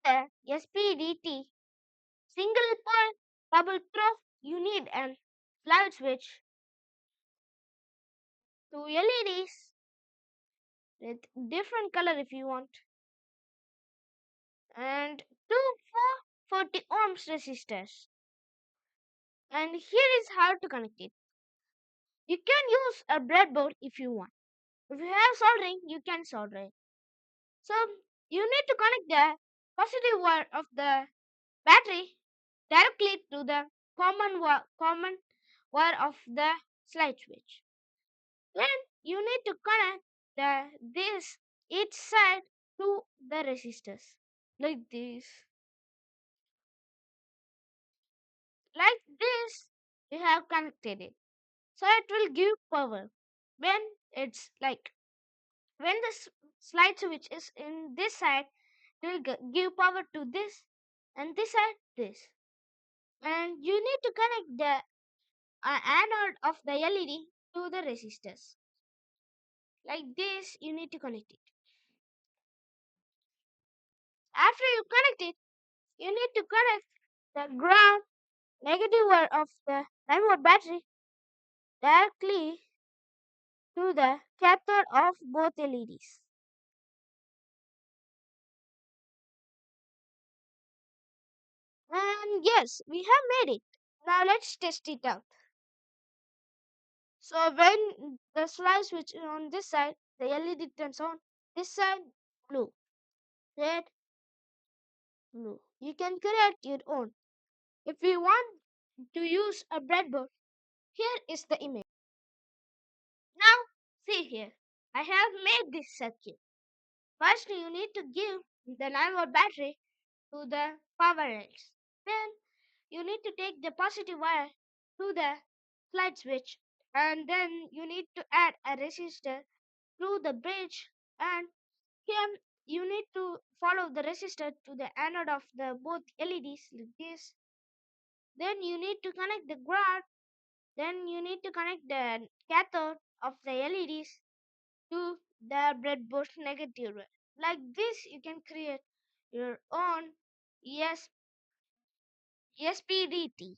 a SPDT single pole double throw, you need a slide switch, two LEDs with different color if you want, and two 440 ohms resistors. And here is how to connect it. You can use a breadboard if you want. If you have soldering, you can solder it. So you need to connect the positive wire of the battery directly to the common wire of the slide switch. Then you need to connect this each side to the resistors like this. Like this, you have connected it. So it will give power when it's like when the slide switch is in this side, it will give power to this and this side this. And you need to connect the anode of the LED to the resistors. Like this, you need to connect it. After you connect it, you need to connect the ground negative wire of the 9-volt battery directly to the cathode of both LEDs. And yes, we have made it. Now let's test it out. So when the slide switch is on this side, the LED turns on. This side, blue, red, blue. You can create your own. If you want to use a breadboard, here is the image. Now, see here. I have made this circuit. First, you need to give the 9-volt battery to the power rails. Then, you need to take the positive wire to the slide switch, and then you need to add a resistor through the bridge, and here you need to follow the resistor to the anode of the both LEDs like this. Then you need to connect the ground. Then you need to connect the cathode of the LEDs to the breadboard negative. Like this, you can create your own SPDT.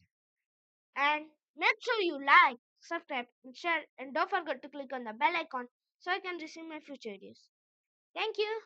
And make sure you like, subscribe, and share. And don't forget to click on the bell icon so I can receive my future videos. Thank you.